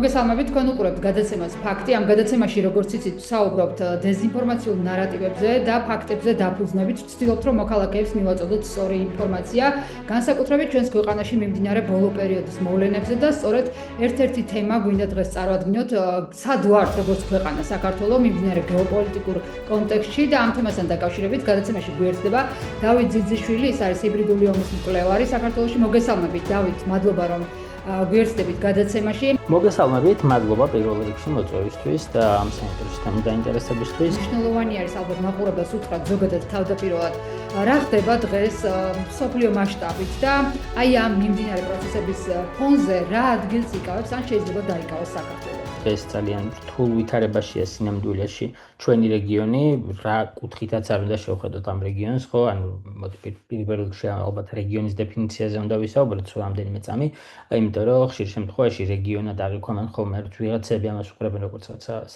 მოგესალმებით, თქვენ უყურებთ გადაცემას ფაქტი. ამ გადაცემაში, როგორც იცით, საუბრობთ დეზინფორმაციულ ნარატივებზე და ფაქტებზე დაფუძნებით. ვცდილობთ, რომ მოქალაქეებს მივაწოდოთ სწორი ინფორმაცია, განსაკუთრებით ჩვენს ქვეყანაში მიმდინარე ბოლო პერიოდის მოვლენებზე და სწორედ ერთ-ერთი თემა გვინდა დღეს წარვადგინოთ, სად ვართ როგორც ქვეყანა საქართველოს მიმდინარე გეოპოლიტიკურ კონტექსტში და ამ თემასთან დაკავშირებით გადაცემაში გვერდება დავით ძიძიშვილი, ის არის ჰიბრიდული ომის მკვლევარი საქართველოში. მოგესალმებით, დავით, მადლობა რომ გვერდებით გადაცემაში. მოგესალმებით, მადლობა პირველ რიგში მოწვევისთვის და ამ ცენტრის თემის დაინტერესებისთვის. მნიშვნელოვანი არის ალბათ მაყურებელს უთხრათ ზოგადად თავდაპირველად რა ხდება დღეს მსოფლიო მასშტაბით და აი ამ მიმდინარე პროცესების ფონზე რა ადგილს იკავებს ან შეიძლება დაიკავოს საქართველოს. ეს ძალიან რთულ ვითარებაშია სინამდვილეში ჩვენი რეგიონი, რა კუთხითაც არ უნდა შევხედოთ ამ რეგიონს, ხო? ანუ მოდი პირველ რიგში ალბათ რეგიონის დეფინიციაზე უნდა ვისაუბროთ სულ რამდენიმე წამი, იმიტომ რომ ხშირ შემთხვევაში რეგიონად აღიქვამენ ხოლმე ვიღაცები ამას უყურებენ როგორც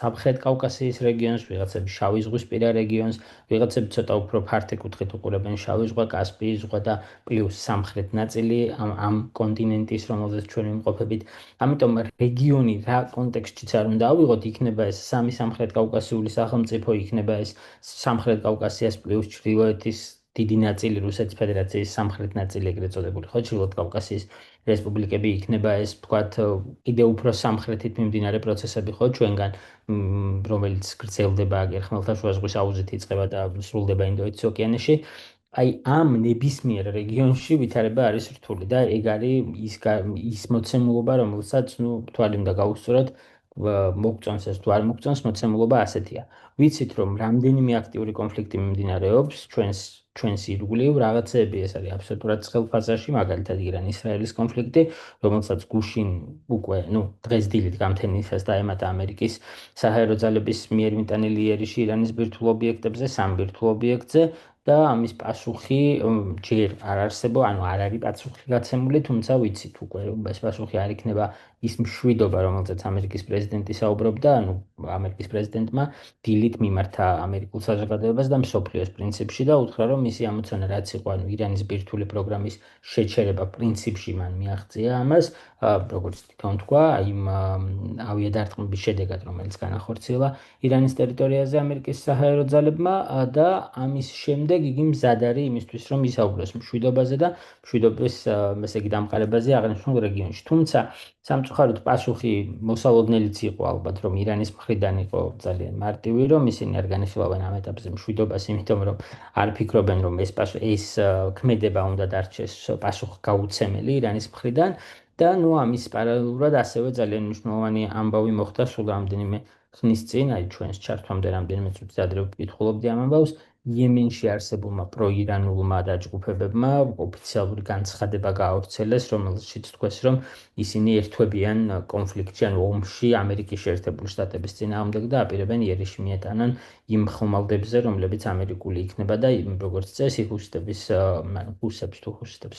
სამხრეთ კავკასიის რეგიონს, ვიღაცები შავი ზღვისპირა რეგიონს, ვიღაცები ცოტა უფრო ფართე კუთხით უყურებენ შავი ზღვა, კასპიის ზღვა და პლუს სამხრეთ ნაწილი ამ კონტინენტის, რომელზეც ჩვენ ვიმყოფებით. ამიტომ რეგიონი რა კონტექსტშიც არ უნდა ავიღოთ, იქნება ეს სამი სამხრეთ კავკასიული სახელმწიფო, იქნება ეს სამხრეთ კავკასიას პლუს ჩრდილოეთის დიდი ნაწილი, რუსეთის ფედერაციის სამხრეთ ნაწილი, ეგრეთ წოდებული, ხო, ჩრდილოეთ კავკასიის რესპუბლიკები, იქნება ეს, თქვათ, კიდევ უფრო სამხრეთით მიმდინარე პროცესები, ხო, ჩვენგან, რომელიც გრძელდება აგერ ხმელთაშუა ზღვის აუზით იწყება და სრულდება ინდოეთის ოკეანეში. აი ამ ნებისმიერ რეგიონში ვითარება არის რთული და ეგ არის ის მოცემულობა, რომელსაც, თვალი უნდა გავუსწოროთ, მოგწონს ეს თუ არ მოგწონს, მოცემულობა ასეთია. ვიცით, რომ რამდენიმე აქტიური კონფლიქტი მიმდინარეობს ჩვენს ირგვლივ, რაღაცეები ეს არის აბსოლუტურად ცხელ ფაზაში, მაგალითად ირან-ისრაელის კონფლიქტი, რომელსაც გუშინ უკვე, დღეს დილით გამთენიისას დაემატა ამერიკის საჰაერო ძალების მიერ მიტანილი იერიში ირანის ბირთვულ ობიექტებზე, სამ ბირთვულ ობიექტზე და ამის პასუხი ჯერ არ არსებობს, ანუ არ არის პასუხი გაცემული, თუმცა ვიცით უკვე, რომ ეს პასუხი არ იქნება ის მშვიდობა, რომელზეც ამერიკის პრეზიდენტი საუბრობდა, ანუ ამერიკის პრეზიდენტმა დილით მიმართა ამერიკულ საზოგადოებას და მსოფლიოს პრინციპში და უთხრა, რომ მისი ამოცანა რაც იყო, ანუ ირანის ბირთვული პროგრამის შეჩერება პრინციპში მან მიაღწია ამას, როგორც თვითონ თქვა, იმ ავიადარტყმების შედეგად, რომელიც განახორციელა ირანის ტერიტორიაზე ამერიკის საჰაერო ძალებმა და ამის შემდეგ იგი მზად არის იმისთვის, რომ ისაუბროს მშვიდობაზე და მშვიდობის, ესე იგი, დამყარებაზე აღნიშნულ რეგიონში. თუმცა სამწუხაროდ პასუხი მოსალოდნელიც იყო ალბათ, რომ ირანის მხრიდან იყო ძალიან მარტივი, რომ ისინი არ განიხილავენ ამ ეტაპზე მშვიდობას, იმიტომ რომ არ ფიქრობენ, რომ ეს ქმედება უნდა დარჩეს პასუხგაუცემელი ირანის მხრიდან და ამის პარალელურად ასევე ძალიან მნიშვნელოვანი ამბავი მოხდა სულ რამდენიმე ხნის წინ, აი ჩვენს ჩართვამდე რამდენიმე წუთი ადრე ვკითხულობდი ამ ამბავს. იემენში არსებულმა პროირანულმა დაჯგუფებებმა ოფიციალური განცხადება გაავრცელეს, რომელშიც თქვეს, რომ ისინი ერთვებიან კონფლიქტში, ანუ ომში ამერიკის შეერთებული შტატების წინააღმდეგ და აპირებენ იერიში მიეტანონ იმ ხომალდებზე, რომლებიც ამერიკული იქნება და როგორც წესი ჰუსებს,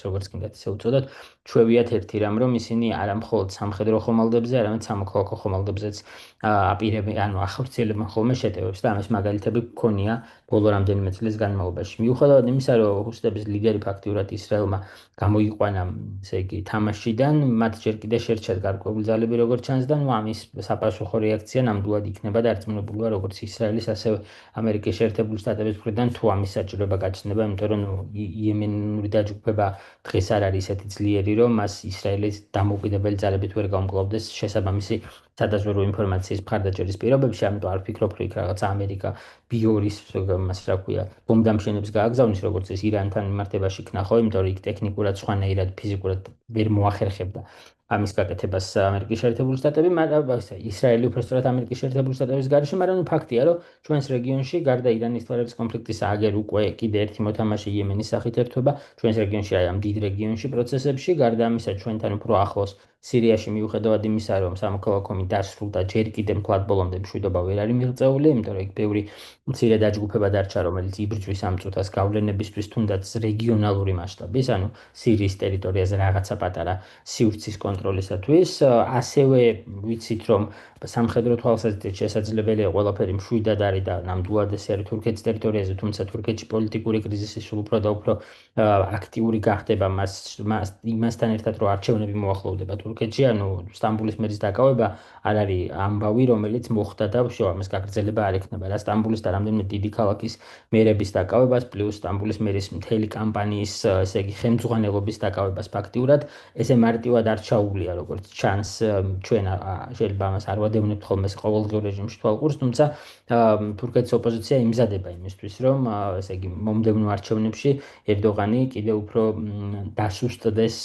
როგორც კიდაც ისე უწოდოთ, ჩვევიათ ერთი რამ, რომ ისინი არა მხოლოდ სამხედრო ხომალდებზე, არამედ სამოქალაქო ხომალდებზეც აპირებენ, ანუ ახორციელებენ ხოლმე შეტევებს და ამის მაგალითები გქონია ბოლო რამდენიმე წლის განმავლობაში. მიუხედავად იმისა, რომ ჰუსების ლიდერი ფაქტიურად ისრაელმა გამოიყვანა, ესე იგი, თამაშიდან, მათ ჯერ კიდე შერჩათ გარკვეული ძალები, როგორც ჩანს და ამის საპასუხო რეაქცია ნამდვილად იქნება დარწმუნებულია როგორც ისრაელის, ასევე ამერიკის შეერთებული შტატების მხრიდან თუ ამის საჭიროება გაჩნდება, იმიტომ რომ იემენური დაჯგუფება დღეს არ არის ისეთი ძლიერი, რომ მას ისრაელის დამოუკიდებელი ძალებით ვერ გაუმკლავდეს შესაბამისი სადაზვერვო ინფორმაციის მხარდაჭერის პირობებში, ამიტომ არ ვფიქრობ, რომ იქ რაღაცა ამერიკა ბიორის, მას რა ქვია, ბომბდამშენებს გააგზავნის, როგორც ეს ირანთან მიმართებაში იქნა, ხო, იმიტომ რომ იქ ტექნიკურად, სხვანაირად, ფიზიკურად ვერ მოახერხებდა ამის გაკეთებას ამერიკის შეერთებული შტატები, მაგრამ ისრაელი უბრალოდ ამერიკის შეერთებული შტატების გარეშე, მაგრამ ფაქტია, რომ ჩვენს რეგიონში გარდა ირან-ისრაელის კონფლიქტისა, აგერ უკვე კიდე ერთი მოთამაშე იემენის სახით ერთვება ჩვენს რეგიონში, აი ამ დიდ რეგიონში პროცესებში, გარდა ამისა ჩვენთან უფრო ახლოს სირიაში მიუხედავად იმისა, რომ სამოქალაქო ომი დასრულდა, ჯერ კიდევ მთლად ბოლომდე მშვიდობა ვერ არის მიღწეული, იმიტომ რომ იქ ბევრი მცირე დაჯგუფება დარჩა, რომელიც იბრძვის ამ წუთას გავლენებისთვის, თუნდაც რეგიონალური მასშტაბის, ანუ სირიის ტერიტორიაზე რაღაცა პატარა სივრცის კონტროლი კონტროლისათვის. ასევე ვიცით, რომ სამხედრო თვალსაზრისით შესაძლებელია ყველაფერი მშვიდად არის და ნამდვილად ესე არის თურქეთის ტერიტორიაზე, თუმცა თურქეთში პოლიტიკური კრიზისი სულ უფრო და უფრო აქტიური გახდება იმასთან ერთად, რომ არჩევნები მოახლოვდება თურქეთში, ანუ სტამბოლის მერის დაკავება არ არის ამბავი, რომელიც მოხდა და всё, ამას გაგრძელება არ ექნება. რა სტამბოლის და რამდენიმე დიდი ქალაქის მერების დაკავებას, პლუს სტამბოლის მერის მთელი კამპანიის, ესე იგი, ხელმძღვანელობის დაკავებას ფაქტიურად ესე მარტივად არ ჩაუვლია, როგორც ჩანს, ჩვენ შეიძლება ამას არ ვადევნებთ ხოლმე ყოველდღიურ რეჟიმში თვალყურს, თუმცა თურქეთის ოპოზიცია იმზადება იმისთვის, რომ ესე იგი, მომდევნო არჩევნებში ერდოღანი კიდევ უფრო დასუსტდეს,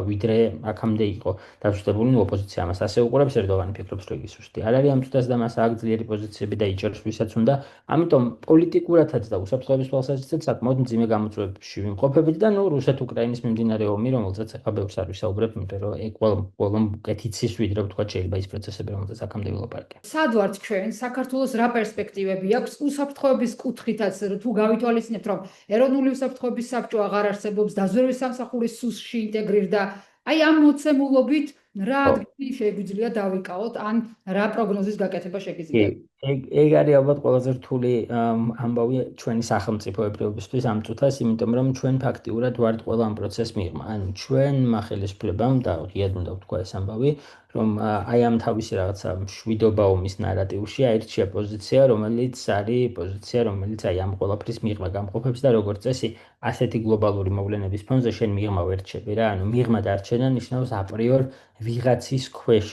ვიდრე აქამდე იყო დასუსტებული. ოპოზიცია ამას ასე უყურებს, ერდოღანი ფიქრობს, რომ იგი სუსტი არ არის ამ წუთას და მას აქვს ძლიერი პოზიციები და იჭერს ვისაც უნდა. ამიტომ პოლიტიკურადაც და უსაფრთხოების თვალსაზრისით საკმაოდ მძიმე გამოწვევებში ვიმყოფებით და რუსეთ-უკრაინის მიმდინარე ომი, რომელზეც ახლა ბევრს არ ვისაუბრებ, იმიტომ რომ ეგ ყველამ კეთიცის ვიდრე ვთქვა შეიძლება ის პროცესები, რომელზეც აქამდე ვილაპარაკე. სად ვართ ჩვენ? საქართველოს რა პერსპექტივები აქვს უსაფრთხოების კუთხითაც, თუ გავითვალისწინებთ, რომ ეროვნული უსაფრთხოების საბჭო აღარ არსებობს, დაზვერვის სამსახური სუსში ინტეგრირდა, აი ამ მოცემულობით რა ადგილი შეგვიძლია დავიკავოთ, ან რა პროგნოზის გაკეთება შეგიძლია? ეგ არის ალბათ ყველაზე რთული ამბავი ჩვენი სახელმწიფოებრიობისთვის ამ წუთას, იმიტომ რომ ჩვენ ფაქტიურად ვართ ყველა ამ პროცესს მიღმა. ანუ ჩვენმა ხელისუფლებამ და ღიად უნდა ვთქვა ეს ამბავი, რომ აი ამ თავისი რაღაცა მშვიდობა ომის ნარატივში აირჩია პოზიცია, რომელიც არის პოზიცია, რომელიც აი ამ ყველაფრის მიღმა გამყოფებს და როგორც წესი, ასეთი გლობალური მოვლენების ფონზე შენ მიღმა ვერ რჩები რა. ანუ მიღმა დარჩენა ნიშნავს აპრიორ ვიღაცის ქვეშ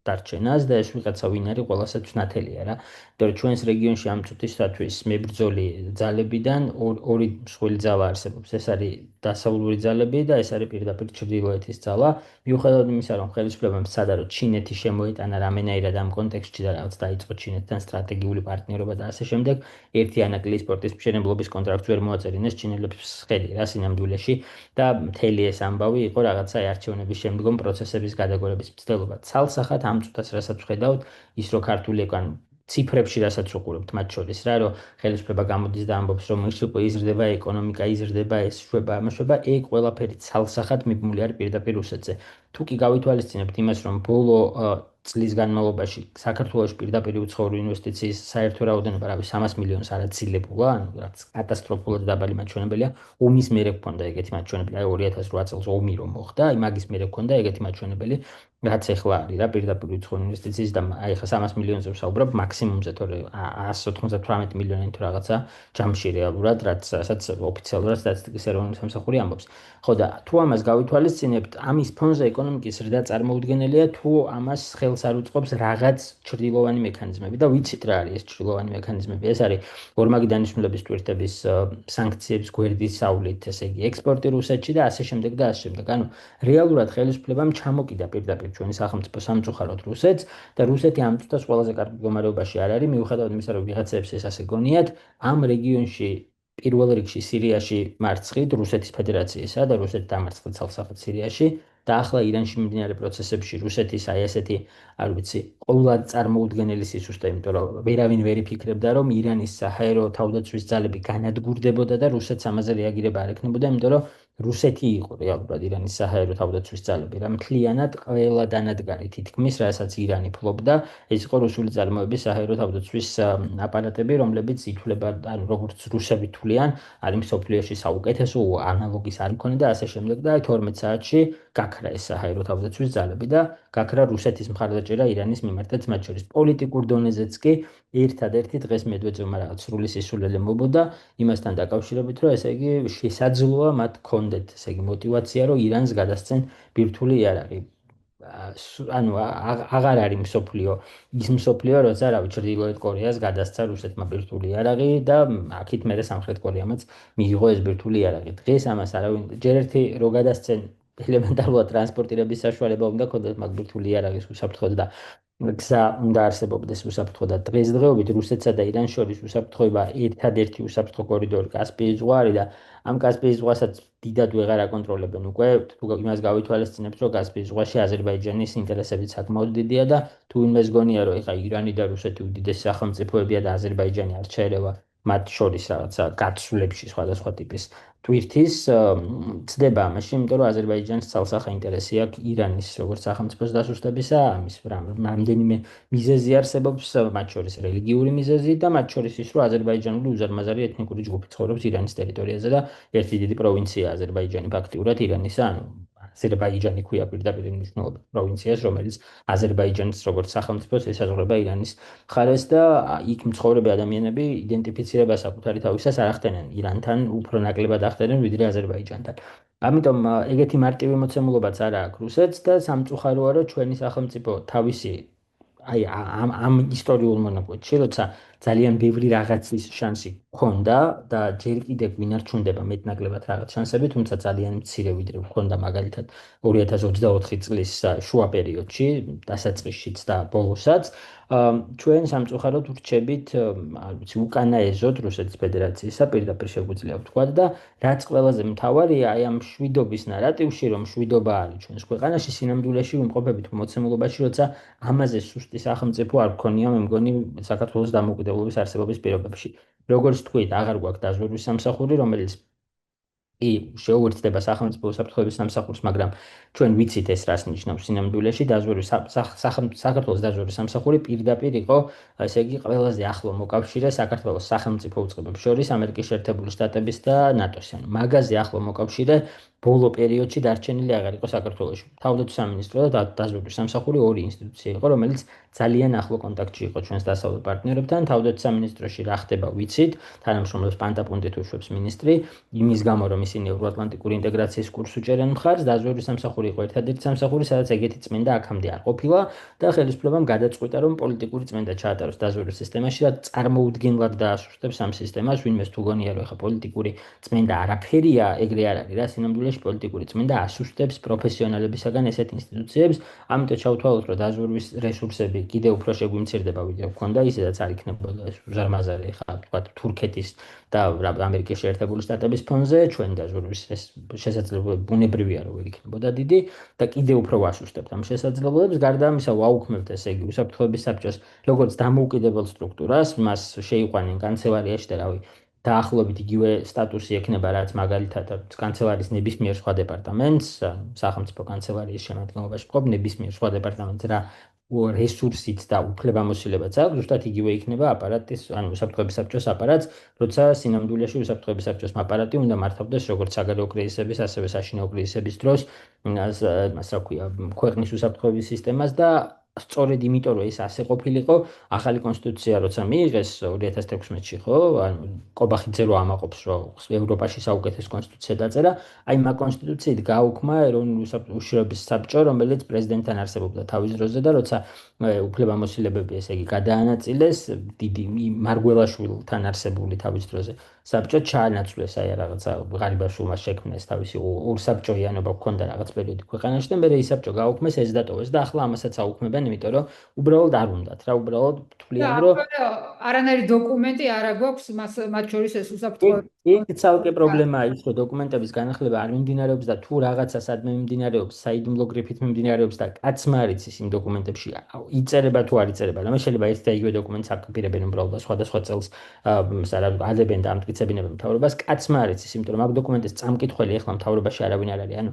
დარჩენას და ეს ვიღაცა ვინ არის ყველასაც ნათელია რა. იმიტომ რომ ჩვენს რეგიონში ამ წუთისათვის მებრძოლი ძალებიდან ორი მსხვილი ძალა არსებობს. ეს არის დასავლური ძალები და ეს არის პირდაპირ ჩრდილოეთის ძალა. მიუხედავად იმისა, რომ ხელისუფლებამ სცადა, რომ ჩინეთი შემოეტანა რამენაირად ამ კონტექსტში და რაღაც დაიწყო ჩინეთთან სტრატეგიული პარტნიორობა და ასე შემდეგ, ერთი ანაკლიის სპორტის მშენებლობის კონტრაქტს ვერ მოაწერინეს ჩინელებს ხელი რა სინამდვილეში და მთელი ეს ამბავი იყო რაღაცა არჩევნების შემდგომ პროცესების გადაგორების მცდელობა. ცალსახად ამ წუთას რასაც ვხედავთ, ის რო ქართული ეკან ციფრებში რასაც უყურებთ მათ შორის რა, რომ ხელისუფლება გამოდის და ამბობს, რომ იზრდება ეკონომიკა, იზრდება ეს შვება, ამაშვება, ეგ ყველაფერი ცალსახად მიბმული არის პირდაპირ რუსეთზე. თუ კი გავითვალისწინებთ იმას, რომ ბოლო წლის განმავლობაში საქართველოში პირდაპირ უცხოური ინვესტიციის საერთო რაოდენობა 300 მილიონს არ აცილებულა, ანუ რაც კატასტროფულად დაბალი მაჩვენებელია. ომის მერე გქონდა ეგეთი მაჩვენებელი, აი 2008 წელს ომი რომ მოხდა, აი მაგის მერე გქონდა ეგეთი მაჩვენებელი, რაც ახლა არის რა პირდაპირ უცხოური ინვესტიციის და აი ხა 300 მილიონზე ვსაუბრობ მაქსიმუმზე, თორე 198 მილიონი თუ რაღაცა ჯამში რეალურად, რასაც ოფიციალურად სტატისტიკის ეროვნული სამსახური ამბობს. ხო და თუ ამას გავითვალისწინებთ, ამის ფონზე ეკონომიკის ზრდა წარმოუდგენელია, თუ ამას ხელს არ უწყობს რაღაც ჩრდილოვანი მექანიზმები და ვიცით რა არის ეს ჩრდილოვანი მექანიზმები. ეს არის ორმაგი დანიშნულების ტვირთების სანქციების გვერდის სავლით, ესე იგი ექსპორტი რუსეთში და ასე შემდეგ და ასე შემდეგ. ანუ რეალურად ხელისუფლებამ ჩამოკიდა პირდაპირ ჩვენი სახელმწიფო სამწუხაროდ რუსეთს და რუსეთი ამ წუთას ყველაზე კარგ მდგომარეობაში არ არის, მიუხედავად იმისა, რომ ვიღაცებს ეს ასე გონიათ, ამ რეგიონში პირველ რიგში სირიაში მარცხით რუსეთის ფედერაციისა და რუსეთი დამარცხდა ცალსახად სირიაში და ახლა ირანში მიმდინარე პროცესებში რუსეთის აი ესეთი, არ ვიცი, ყოვლად წარმოუდგენელი სისუსტე, იმიტომ რომ ვერავინ ვერ იფიქრებდა, რომ ირანის საჰაერო თავდაცვის ძალები განადგურდებოდა და რუსეთს ამაზე რეაგირება არ ექნებოდა, იმიტომ რომ რუსეთი იყო რეალურად ირანის საჰაერო თავდაცვის ძალები, რა მთლიანად ყველა დანადგარი თითქმის, რასაც ირანი ფლობდა, ეს იყო რუსული წარმოების საჰაერო თავდაცვის აპარატები, რომლებიც ითვლება, ანუ როგორც რუსები თვლიან, არის მსოფლიოში საუკეთესო, ანალოგის არ მქონე და ასე შემდეგ და 12 საათში გაქრა ეს საჰაერო თავდაცვის ძალები და გაქრა რუსეთის მხარდაჭერა ირანის მიმართაც, მათ შორის პოლიტიკურ დონეზეც კი ერთადერთი დღეს მედვედევმა რაღაც სრული სისულელე მობოდა იმასთან დაკავშირებით, რომ ესე იგი შესაძლოა მათ ქონდეთ, ესე იგი мотиваცია, რომ ირანს გადასცენ ბირთვული იარაღი. ანუ აღარ არის მსოფლიო, ის მსოფლიო, როცა რავი ჩრდილოეთ კორეას გადასცა რუსეთმა ბირთვული იარაღი და აქეთ მერე სამხრეთ კორეამაც მიიღო ეს ბირთვული იარაღი. დღეს ამას არავინ ჯერ ერთი რო გადასცენ ელემენტარულად ტრანსპორტირების საშუალება უნდა ქონდეთ მაგ ბირთვული იარაღის უსაფრთხოდ და გზა უნდა არსებობდეს უსაფრთხო და დღესდღეობით რუსეთსა და ირანს შორის უსაფრთხოება ერთადერთი უსაფრთხო კორიდორი კასპიის ზღვა არის და ამ კასპიის ზღვასაც დიდად ვეღარ აკონტროლებენ უკვე, თუ იმას გავითვალისწინებთ, რომ კასპიის ზღვაში აზერბაიჯანის ინტერესებიც საკმაოდ დიდია და თუ იმას გონია, რომ ეხა ირანი და რუსეთი უდიდესი სახელმწიფოებია და აზერბაიჯანი არ ჩაერევა მათ შორის რაღაცა გაცვლებში სხვადასხვა ტიპის ტვირთის ცდება ამაში, იმიტომ რომ აზერბაიჯანს ცალსახა ინტერესი აქვს ირანის როგორც სახელმწიფოს დასუსტებისა, ამის რამდენიმე მიზეზი არსებობს, მათ შორის რელიგიური მიზეზი და მათ შორის ის, რომ აზერბაიჯანული უზარმაზარი ეთნიკური ჯგუფი ცხოვრობს ირანის ტერიტორიაზე და ერთი დიდი პროვინცია აზერბაიჯანი ფაქტიურად ირანისა, ანუ აზერბაიჯანი ქვია პირდაპირ მნიშვნელობით პროვინციას, რომელიც აზერბაიჯანის როგორც სახელმწიფოს ესაზღვრება ირანის მხარეს და იქ მცხოვრები ადამიანები იდენტიფიცირებას საკუთარი თავისას არ ახდენენ ირანთან, უფრო ნაკლებად ახდენენ ვიდრე აზერბაიჯანთან. ამიტომ ეგეთი მარტივი მოცემულობაც არა აქვს რუსეთს და სამწუხაროა, რომ ჩვენი სახელმწიფო თავისი აი ამ ისტორიულ მონაკვეთში, როცა ძალიან ბევრი რაღაცის შანსი ჰქონდა და ჯერ კიდევ გვინარჩუნდება მეტნაკლებად რაღაც შანსები, თუმცა ძალიან მცირე ვიდრე ჰქონდა მაგალითად 2024 წლის შუა პერიოდში, დასაწყისშიც და ბოლოსაც, ჩვენ სამწუხაროდ ვრჩებით, არ ვიცი, უკანაეზოდ რუსეთის ფედერაციისა, პირდაპირ შეგვიძლია ვთქვა და რაც ყველაზე მთავარია, აი ამ შვიდობის ნარატივში, რომ შვიდობა არის ჩვენს ქვეყანაში, სინამდვილეში ვიმყოფებით მოცემულობაში, როცა ამაზე სუსტი სახელმწიფო არ გქონია, მე მგონი საქართველოს დამოუკიდებლობის არსებობის პირობებში. როგორც თქვით, აღარ გვაქვს დაზვერვის სამსახური, რომელიც შეუერთდება სახელმწიფო უსაფრთხოების სამსახურს, მაგრამ ჩვენ ვიცით ეს რას ნიშნავს სინამდვილეში, საქართველოს დაზვერვის სამსახური პირდაპირ იყო, ესე იგი, ყველაზე ახლო მოკავშირე საქართველოს სახელმწიფო უწყებებს შორის ამერიკის შეერთებული შტატების და ნატოს. ანუ მაგაზე ახლო მოკავშირე ბოლო პერიოდში დარჩენილი აღარ იყო საქართველოში. თავდაცვის სამინისტრო და დაზვერვის სამსახური ორი ინსტიტუცია იყო, რომელიც ძალიან ახლო კონტაქტში იყო ჩვენს დასავლელ პარტნიორებთან. თავდაცვის სამინისტროში რა ხდება ვიცით, თანამშრომლობს პანტაპუნტით უშვებს მინისტრი, იმის გამო რომ ისინი ევროატლანტიკური ინტეგრაციის კურსს უჭერენ მხარს, დაზვერვის სამსახური იყო ერთადერთი სამსახური, სადაც ეგეთი წმენდა აქამდე არ ყოფილა და ხელისუფლებამ გადაწყვიტა, რომ პოლიტიკური წმენდა ჩაატაროს დაზვერვის სისტემაში, რაც წარმოუდგენლად დაასუსტებს ამ სისტემას, ვინმეს თუ გონია, რომ ეხა პოლიტიკური წმენდა არაფერია, ეგრე არ არის რა, სინამდვილეში პოლიტიკური წმენდა ასუსტებს პროფესიონალებისაგან ესეთ ინსტიტუციებს, ამიტომ ჩავთვალოთ, რომ დაზვერვის რესურსები კიდევ უფრო შეგვიმცირდება, ვიდრე ჰქონდა, ისედაც არ იქნებოდა ეს უზარმაზარი ხა თქვა თურქეთის და ამერიკის შეერთებული შტატების ფონზე, ჩვენ დაზვერვის შესაძლებლობები ბუნებრივია, რომ ვერ იქნებოდა დიდი და კიდევ უფრო ვასუსტებთ ამ შესაძლებლობებს. გარდა ამისა, ვაუქმებთ ესე იგი უსაფრთხოების საბჭოს როგორც დამოუკიდებელ სტრუქტურას, მას შეიყვანენ კანცელარიაში და რავი დაახლოებით იგივე სტატუსი ექნება, რაც მაგალითად კანცელარიის ნებისმიერ სხვა დეპარტამენტს, სახელმწიფო კანცელარიის შემადგენლობაში მყოფ ნებისმიერ სხვა დეპარტამენტს რა რესურსით და უფლებამოსილებაც აქვს, ზუსტად იგივე იქნება აპარატის, ანუ უსაფრთხოების საბჭოს აპარატს, როცა სინამდვილეში უსაფრთხოების საბჭოს აპარატი უნდა მართავდეს როგორც საგარეო კრიზისების, ასევე საშინაო კრიზისების დროს, მას რა ქვია, ქვეყნის უსაფრთხოების სისტემას და სწორედ იმიტომ, რომ ეს ასე ყოფილიყო, ახალი კონსტიტუცია როცა მიიღეს 2016-ში, ხო, ანუ კობახიძე რო ამაყობს, რომ ევროპაში საუკეთესო კონსტიტუცია დაწერა, აი მაგ კონსტიტუციით გააუქმა ეროვნული უშიშროების საბჭო, რომელიც პრეზიდენტთან არსებობდა თავის დროზე და როცა უფლებამოსილებები, ესე იგი, გადაანაწილეს, დიდი მარგველაშვილთან არსებული თავის დროზე საბჭო ჩაანაცვლეს აი რაღაცა ღარიბაშვილმა შექმნეს თავისი ორსაბჭოიანობა ჰქონდა რაღაც პერიოდი ქვეყანაში და მერე ის საბჭო გააუქმეს, ეს დატოვეს და ახლა ამასაც აუქმებენ, იმიტომ რომ უბრალოდ არ უნდათ რა, უბრალოდ თვლიან რომ არანაირი დოკუმენტი არ აქვს მათ შორის ეს უსაფრთხოების იქ ცალკე პრობლემაა ის, რომ დოკუმენტების განახლება არ მიმდინარეობს და თუ რაღაცა სადმე მიმდინარეობს, საიდუმლო გრიფით მიმდინარეობს და კაცმა არ იცის იმ დოკუმენტებში იწერება თუ არ იწერება, რამე შეიძლება ერთ და იგივე დოკუმენტს აკოპირებენ უბრალოდ სხვადასხვა წელს ადებენ და ამტკიცებინებენ მთავრობას, კაცმა არ იცის, იმიტომ რომ მაგ დოკუმენტის წამკითხველი ახლა მთავრობაში არავინ არ არის, ანუ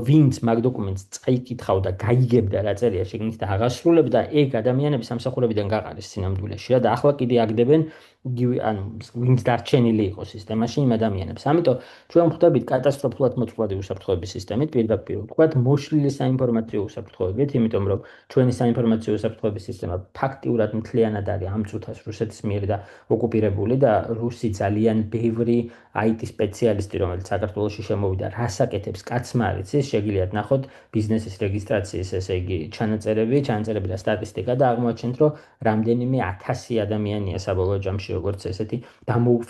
ვინც მაგ დოკუმენტს წაიკითხავდა, გაიგებდა რა წერია შეგნით და აღასრულებდა, ეგ ადამიანები სამსახურებიდან გაყარეს სინამდვილეში რა და ახლა კიდე აგდებენ იგივე ანუ ვინც დარჩენილი იყო სისტემაში იმ ადამიანებს. ამიტომ ჩვენ ვხვდებით კატასტროფულად მოწყვლადი უსაფრთხოების სისტემით, პირდაპირ ვთქვათ, მოშლილი საინფორმაციო უსაფრთხოებით, იმიტომ რომ ჩვენი საინფორმაციო უსაფრთხოების სისტემა ფაქტიურად მთლიანად არის ამ წუთას რუსეთის მიერ და ოკუპირებული და რუსი ძალიან ბევრი IT სპეციალისტი, რომელიც საქართველოში შემოვიდა, რასაკეთებს კაცმა არ იცის, შეგიძლიათ ნახოთ ბიზნესის რეგისტრაციის, ესე იგი, ჩანაწერები და სტატისტიკა და აღმოაჩენთ, რომ რამდენიმე 1000 ადამიანია საბოლოო ჯამში როგორც ესეთი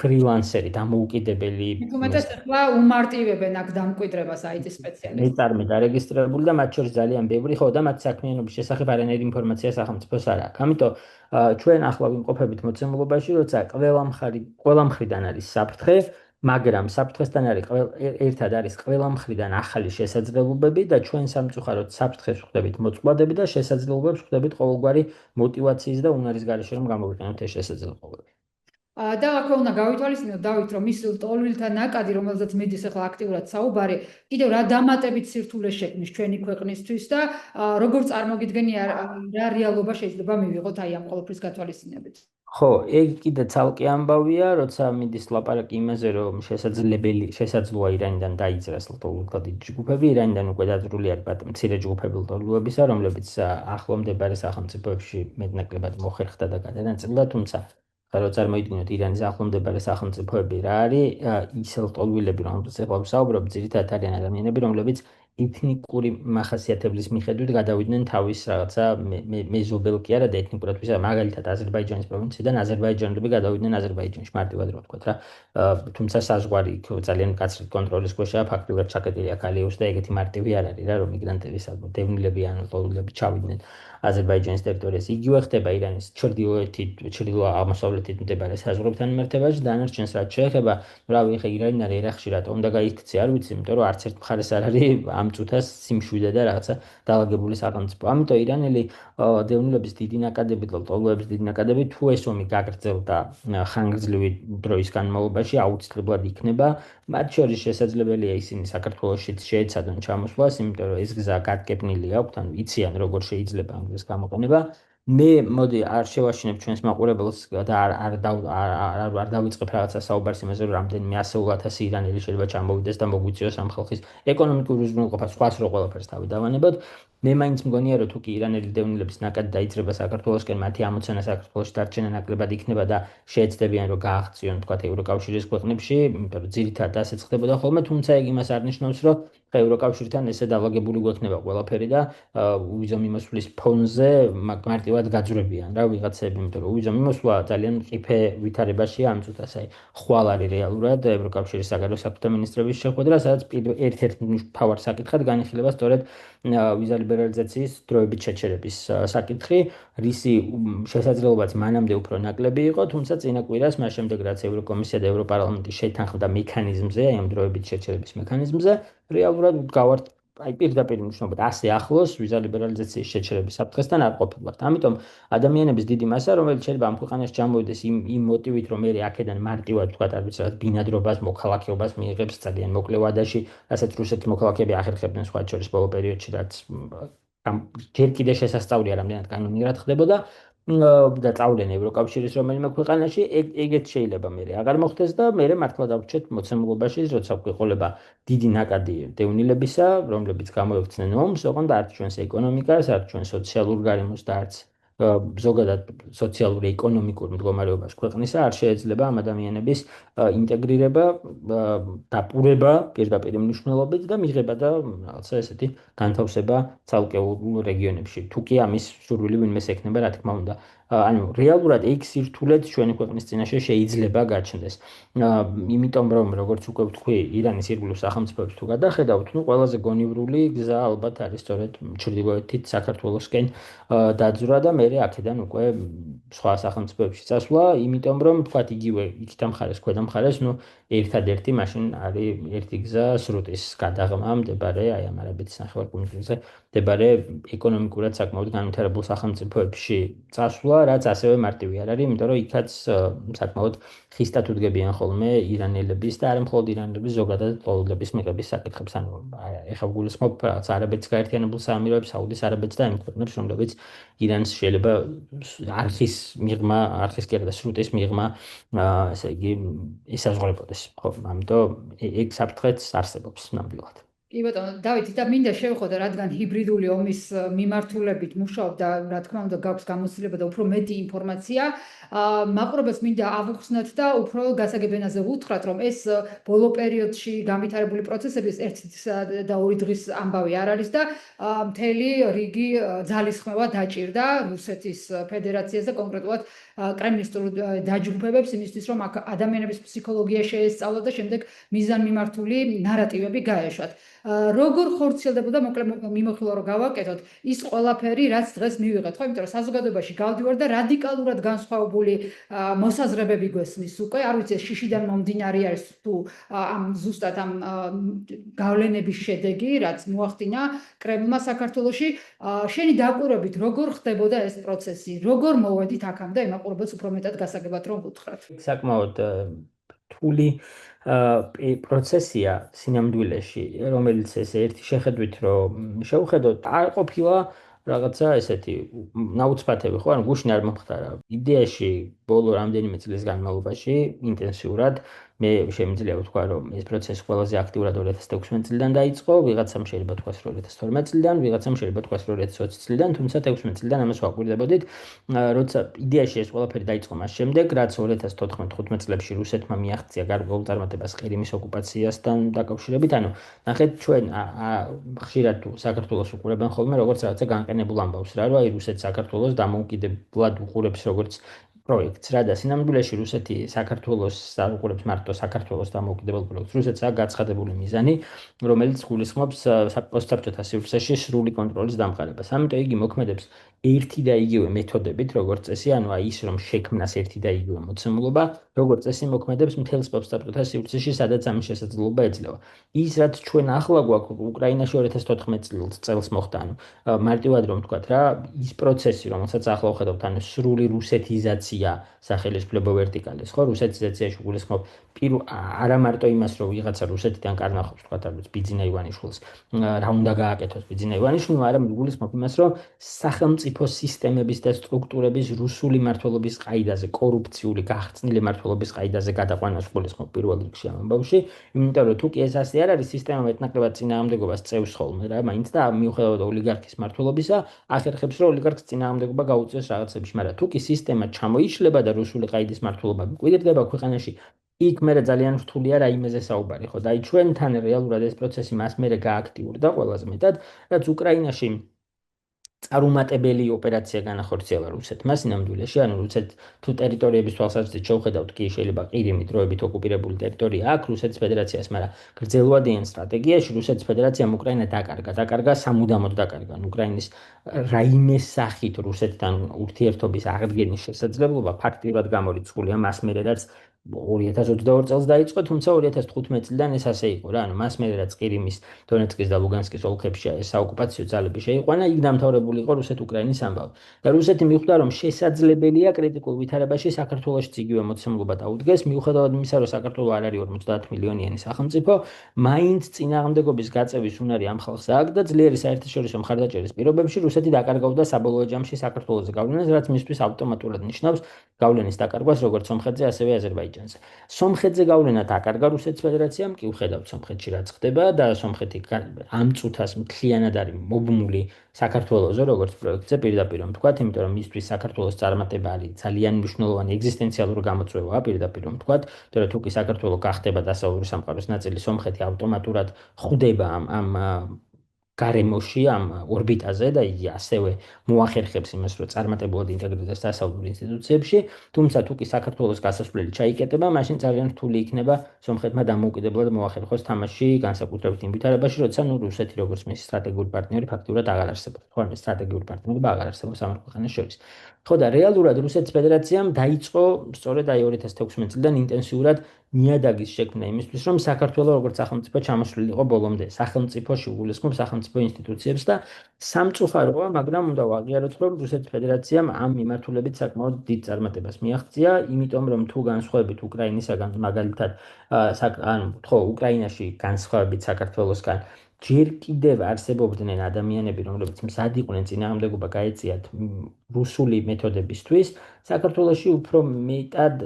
ფრილანსერი, დამოუკიდებელი. უმეტეს ახლა უმარტივებენ აქ დამკვიდრებას IT სპეციალისტებს. მეწარმე დარეგისტრირებული და მათ შორის ძალიან ბევრი, ხო და მათ საქმიანობის შესახებ არანაირი ინფორმაცია სახელმწიფოს არ აქვს. ამიტომ ჩვენ ახლა ვიმყოფებით მოცემულობაში, როცა ყველა მხრიდან არის საფრთხე, მაგრამ საფრთხესთან არის ერთად არის ყველა მხრიდან ახალი შესაძლებლობები და ჩვენ სამწუხაროდ საფრთხეს ვხვდებით მოწყვლადები და შესაძლებლობებს ვხვდებით ყოველგვარი мотиваციის და უნარის გარეშე რომ გამოვიყენოთ ეს შესაძლებლობები. და აქ უნდა გავითვალისწინოთ დავით რომ ის ტოლვილთა ნაკადი რომელზეც მიდის ახლა აქტიურად საუბარი კიდევ რა დამატებით სირთულე შექმნის ჩვენი ქვეყნისთვის და როგორ წარმოგიდგენია რა რეალობა შეიძლება მივიღოთ აი ამ ყოველფრის გათვალისწინებით. ხო, ეგ კიდე ცალკე ამბავია, როცა მიდის ლაპარაკი იმაზე, რომ შესაძლოა ირანიდან დაიძრას ლტოლვილთა დიდი ჯგუფები, ირანიდან უკვე დაძრული არის მცირე ჯგუფები ლტოლვილებისა, რომლებიც ახლომდებარე სახელმწიფოებში მეტნაკლებად მოხერხდა და გადანაწილდა, თუმცა რო წარმოიდგინოთ ირანის ახლომდებარე სახელმწიფოები რა არის, ის ლტოლვილები, რომელთაც ახლა ვსაუბრობ, ძირითადად არიან ადამიანები, რომლებიც ეთნიკური მახასიათებლის მიხედვით გადავიდნენ თავის რაღაცა მეზობელ კი არა და ეთნიკურად ვისა მაგალითად აზერბაიჯანის პროვინციიდან აზერბაიჯანელები გადავიდნენ აზერბაიჯანში მარტივად რო ვთქვათ რა თუმცა საზღვარი ძალიან მკაცრი კონტროლის ქვეშაა ფაქტობრივად ჩაკეტილი აქ ალიევს და ეგეთი მარტივი არ არის რა რომ მიგრანტები დევნილები ან ლტოლვილები ჩავიდნენ აზერბაიჯანის ტერიტორიაზე იგივე ხდება ირანის ჩრდილო-აღმოსავლეთით მდებარე საზღვრებთან მიმართებაში დანარჩენს რაც შეეხება რავი ხე ირანი არის ერახში რატომ უნდა გაიქცე არ ვიცი იმიტომ რომ არც ერთ მხარეს არ არის ამ წუთას სიმშვიდე და რაღაცა დაალაგებული სახელმწიფო. ამიტომ ირანელი დევნილების დიდი ნაკადები, ლტოლვილების დიდი ნაკადები თუ ეს ომი გაგრძელდა ხანგრძლივი დროის განმავლობაში აუცილებლად იქნება. მათ შორის შესაძლებელია ისინი საქართველოშიც შეეცადონ ჩამოსვლას, იმიტომ რომ ეს გზა გაკეპნილი აქვთ, ანუ იციან როგორ შეიძლება ამ გზის გამოყენება. მე მოდი არ შევაშინებ ჩვენს მაყურებელს და არ დავიწყებ რაღაცა საუბარს იმაზე რომ რამდენიმე 100,000 ირანელი შეიძლება ჩამოვიდეს და მოგვიწიოს ამ ხალხის ეკონომიკური უზრუნველყოფა სხვას რო ყველაფერს თავი დავანებოთ მე მაინც მგონია რომ თუ კი ირანელი დევნილების ნაკადი დაიძრება საქართველოსკენ მათი ამოცანა საქართველოში დარჩენა ნაკლებად იქნება და შეეცდებიან რომ გააღწიონ თქვათ ევროკავშირის ქვეყნებში იმიტომ რომ ძირითადად ასეც ხდებოდა ხოლმე თუმცა ეგ იმას არ ნიშნავს რომ ევროკავშირთან ესე დაალაგებული გვექნება ყველაფერი და უვიზო მიმოსვლის ფონზე მარტივად გაძვრებიან რა ვიღაცები იმიტომ რომ უვიზო მიმოსვლა ძალიან მყიფე ვითარებაშია ამ წუთას აი ხვალ არის რეალურად ევროკავშირის საგარეო საქმეთა მინისტრების შეხვედრა სადაც ერთ-ერთ მთავარ საკითხად განიხილება სწორედ ვიზა ლიბერალიზაციის დროებით შეჩერების საკითხი რისი შესაძლებლობაც მანამდე უფრო ნაკლები იყო თუმცა წინა კვირას მას შემდეგ რაც ევროკომისია და ევროპარლამენტი შეთანხმდა მექანიზმზე აი ამ დროებით შეჩერების მექანიზმზე რეალურად გავართ აი პირდაპირ ნიშნულად ასე ახლოს ვიზა ლიბერალიზაციის შეჩერების საფრთხესთან არ ყოფილვართ. ამიტომ ადამიანების დიდი მასა, რომელიც შეიძლება ამ ქვეყანაში ჩამოვიდეს იმ მოტივით, რომ მე აქედან მარტივად თქვა, არ ვიცი, რაღაც ბინადრობას, მოქალაქეობას მიიღებს ძალიან მოკლე ვადაში, რასაც რუსეთის მოქალაქეები ახერხებდნენ სხვა შორის ბოლო პერიოდში, რაც ჯერ კიდე შესასწავლია რამდენად კანონიერად ხდებოდა. და წავლენ ევროკავშირის რომელიმე ქვეყანაში ეგეთ შეიძლება მე აღარ მოხდეს და მე მართლა დავრჩეთ მოცემულობაში როცა გვიყოლება დიდი ნაკადი დევნილებისა რომლებიც გამოიქცნენ ომს ოღონდ არც ჩვენს ეკონომიკას არც ჩვენ სოციალურ გარემოს და არც ზოგადად სოციალური ეკონომიკურ მდგომარეობას ქვეყნისა არ შეიძლება ამ ადამიანების ინტეგრირება დაპურება პირდაპირ მნიშვნელობით და მიღება და რაღაცა ესეთი განთავსება ცალკეულ რეგიონებში თუ კი ამის სურვილი ვინმეს ექნება რა თქმა უნდა ანუ რეალურად ეგ სირთულეც ჩვენი ქვეყნის წინაშე შეიძლება გაჩნდეს. იმიტომ რომ როგორც უკვე ვთქვი, ირანის ირგვლივ სახელმწიფოებს თუ გადახედავთ, ნუ ყველაზე გონივრული გზა ალბათ არის სწორედ ჩრდილოეთით საქართველოსკენ დაძვრა და მე აქედან უკვე სხვა სახელმწიფოებში წასვლა, იმიტომ რომ თქვათ იგივე იქით ამხარეს, ქვედა მხარეს, ნუ ერთადერთი მაშინ არის ერთი გზა სრუტის გადაღმა მდებარე აი ამ არაბეთის ნახევარკუნძულზე მდებარე ეკონომიკურად საკმაოდ განვითარებულ სახელმწიფოებში წასვლა რაც ასევე მარტივი არ არის, იმიტომ რომ იქაც საკმაოდ ხისტად უდგებიან ხოლმე ირანელების და არა მხოლოდ ირანელების ზოგადად ლტოლვილების მიღების საკითხებს. ანუ ეხლა გულისხმობ რაღაც არაბეთის გაერთიანებულ საამიროებს, საუდის არაბეთს და იმ ქვეყნებს, რომლებიც ირანს შეიძლება არხის მიღმა, არხის კი არა და სრუტის მიღმა, ესე იგი ესაზღვრებოდეს. ხო, ამიტომ ეგ საფრთხეც არსებობს ნამდვილად. კი ბატონო, დავით, და მინდა შევხოდო, რადგან ჰიბრიდული ომის მიმართულებით მუშაობ და რა თქმა უნდა გაქვს გამოცდილება და უფრო მეტი ინფორმაცია, მაყურებელს მინდა ავუხსნათ და უფრო გასაგებენაზე ვუთხრათ, რომ ეს ბოლო პერიოდში განვითარებული პროცესების ერთი და ორი დღის ამბავი არ არის და მთელი რიგი ძალისხმევა დაჭირდა რუსეთის ფედერაციას და კონკრეტულად კრემლისტურ დაჯგუფებებს იმისთვის, რომ აქ ადამიანების ფსიქოლოგია შეესწავლათ და შემდეგ მიზანმიმართული ნარატივები გაეშვათ. როგორ ხორციელდებოდა მოკლედ მიმოხილვა რომ გავაკეთოთ ის ყველაფერი რაც დღეს მივიღეთ ხო იმიტომ რომ საზოგადოებაში გავდივარ და რადიკალურად განსხვავებული მოსაზრებები გვესმის უკვე არ ვიცი შიშიდან მომდინარე არის თუ ამ ზუსტად ამ გავლენების შედეგი რაც მოახდინა კრემლმა საქართველოში შენი დაკვირვებით როგორ ხდებოდა ეს პროცესი როგორ მოვედით აქამდე ემაყურებელს უფრო მეტად გასაგებად რომ ვუთხრათ საკმაოდ რთული პროცესია სინამდვილეში, რომელიც ეს ერთი შეხედვით რომ შევხედოთ, არ ყოფილა რაღაცა ესეთი ნაუცბათები ხო, ანუ გუშინ არ მომხდარა. იდეაში ბოლო რამდენიმე წლის განმავლობაში ინტენსიურად მე შემიძლია ვთქვა, რომ ეს პროცესი ყველაზე აქტიურად 2016 წლიდან დაიწყო, ვიღაცამ შეიძლება თქვას, რომ 2012 წლიდან, ვიღაცამ შეიძლება თქვას, რომ 2020 წლიდან, თუმცა 16 წლიდან ამას ვაკვირდებოდით, როცა იდეაში ეს ყველაფერი დაიწყო მას შემდეგ, რაც 2014-15 წლებში რუსეთმა მიაღწია გარკვეულ წარმატებას ყირიმის ოკუპაციასთან დაკავშირებით, ანუ ნახეთ ჩვენ ხშირად საქართველოს უყურებენ ხოლმე როგორც რაღაცა განყენებულ ამბავს რა, რომ აი რუსეთი საქართველოს დამოუკიდებლად უყურებს როგორც პროექტს რა და სინამდვილეში რუსეთი საქართველოს უყურებს მარტო საქართველოს დამოუკიდებელ პროექტს. რუსეთს აქვს გაცხადებული მიზანი, რომელიც გულისხმობს პოსტსაბჭოთა სივრცეში სრული კონტროლის დამყარებას. ამიტომ იგი მოქმედებს ერთი და იგივე მეთოდებით, როგორც წესი, ანუ აი ის რომ შექმნას ერთი და იგივე მოცემულობა, როგორც წესი მოქმედებს მთელს პოსტსაბჭოთა სივრცეში, სადაც ამის შესაძლებლობა ეძლევა. ის რაც ჩვენ ახლა გვაქვს უკრაინაში 2014 წელს მოხდა, ანუ მარტივად რომ ვთქვათ რა, ის პროცესი, რომელსაც ახლა ვხედავთ, ანუ სრული რუსეთიზაცია სახელმწიფო ვერტიკალის, ხო, რუსეთიზაციაში გულისხმობ არა მარტო იმას, რომ ვიღაცა რუსეთიდან კარნახობს, თქვათ, არის ბიძინა ივანიშვილს, რა უნდა გააკეთოს ბიძინა ივანიშვილმა, არამედ გულისხმობ იმას, რომ სახელმწიფო სისტემების და სტრუქტურების რუსული მმართველობის ყაიდაზე, კორუფციული გახრწნილი მმართველობის ყაიდაზე გადაყვანას გულისხმობ პირველ რიგში ამ ამბავში, იმიტომ რომ თუ კი ეს ასე არ არის, სისტემა მეტნაკლებად წინააღმდეგობას წევს ხოლმე რა, მაინც და მიუხედავად ოლიგარქის მმართველობისა, ახერხებს რომ ოლიგარქს წინააღმდეგობა გაუწიოს რაღაცებში, მაგრამ თუ კი სისტემა ჩამოიშლება და რუსული ყაიდის მმართველობა მკვიდრდება ქვეყანაში, იქ მერე ძალიან რთულია რაიმეზე საუბარი, ხო და აი ჩვენთან რეალურად ეს პროცესი მას მერე გააქტიურდა ყველაზე მეტად, რაც უკრაინაში წარუმატებელი ოპერაცია განახორციელა რუსეთმა სინამდვილეში, ანუ რუსეთ თუ ტერიტორიების თვალსაზრისით შევხედავთ, კი შეიძლება ყირიმი დროებით ოკუპირებული ტერიტორია აქვს რუსეთის ფედერაციას, მაგრამ გრძელვადიან სტრატეგიაში რუსეთის ფედერაციამ უკრაინა დაკარგა, სამუდამოდ დაკარგა. უკრაინის რაიმეს სახით რუსეთთან ურთიერთობის აღდგენის შესაძლებლობა ფაქტიურად გამორიცხულია მას მერე, რაც 2022 წელს დაიწყო, თუმცა 2015 წლიდან ეს ასე იყო რა, ანუ მას მერე რაც ყირიმის, დონეცკის და ლუგანსკის ოლქებში ეს საოკუპაციო ძალები შეიყვანა, იქ დამთავრებული იყო რუსეთ-უკრაინის ამბავი. და რუსეთი მიხვდა, რომ შესაძლებელია კრიტიკულ ვითარებაში საქართველოშიც იგივე მოცემულობა დაუდგეს, მიუხედავად იმისა, რომ საქართველო არ არის 50 მილიონიანი სახელმწიფო, მაინც წინააღმდეგობის გაწევის უნარი ამ ხალხს აქვს და ძლიერი საერთაშორისო მხარდაჭერის პირობებში რუსეთი დაკარგავდა საბოლოო ჯამში საქართველოს გავლენას, რაც მისთვის ავტომატურად ნიშნავს გავლენის დაკარგვას როგორც სომხეთზე, ასევე აზერბაიჯანზე. სომხეთზე გავლენა დაკარგა რუსეთის ფედერაციამ, კი ვხედავთ სომხეთში რაც ხდება და სომხეთი ამ წუთას მთლიანად არის მობმული საქართველოზე, როგორც პროექტზე პირდაპირ რომ ვთქვათ, იმიტომ რომ მისთვის საქართველოს წარმატება არის ძალიან მნიშვნელოვანი ეგზისტენციალური გამოწვევაა პირდაპირ რომ ვთქვათ, იმიტომ რომ თუ კი საქართველო გახდება დასავლური სამყაროს ნაწილი, სომხეთი ავტომატურად ხვდება ამ გარემოში, ამ ორბიტაზე და იგი ასევე მოახერხებს იმას, რომ წარმატებულად ინტეგრირდეს დასავლურ ინსტიტუციებში, თუმცა თუ კი საქართველოს გასასვლელი ჩაიკეტება, მაშინ ძალიან რთული იქნება სომხეთმა დამოუკიდებლად მოახერხოს თამაში, განსაკუთრებით იმ ვითარებაში, როცა რუსეთი როგორც მისი სტრატეგიული პარტნიორი ფაქტიურად აღარ არსებობს. ხო, ეს სტრატეგიული პარტნიორობა აღარ არსებობს ამ ქვეყანას შორის. ხო და რეალურად რუსეთის ფედერაციამ დაიწყო სწორედ აი 2016 წლიდან ინტენსიურად ნიადაგის შექმნა იმისთვის, რომ საქართველოს როგორც სახელმწიფო ჩამოსულიყო ბოლომდე სახელმწიფოში გულისხმობს სახელმწიფო ინსტიტუციებს და სამწუხაროა, მაგრამ უნდა ვაღიაროთ, რომ რუსეთის ფედერაციამ ამ მიმართულებით საკმაოდ დიდ წარმატებას მიაღწია, იმიტომ რომ თუ განსხვავებით უკრაინისაგან, მაგალითად, ხო, უკრაინაში განსხვავებით საქართველოსგან ჯერ კიდევ არსებობდნენ ადამიანები, რომლებიც მზად იყვნენ წინააღმდეგობა გაეწიათ რუსული მეთოდებისთვის, საქართველოში უფრო მეტად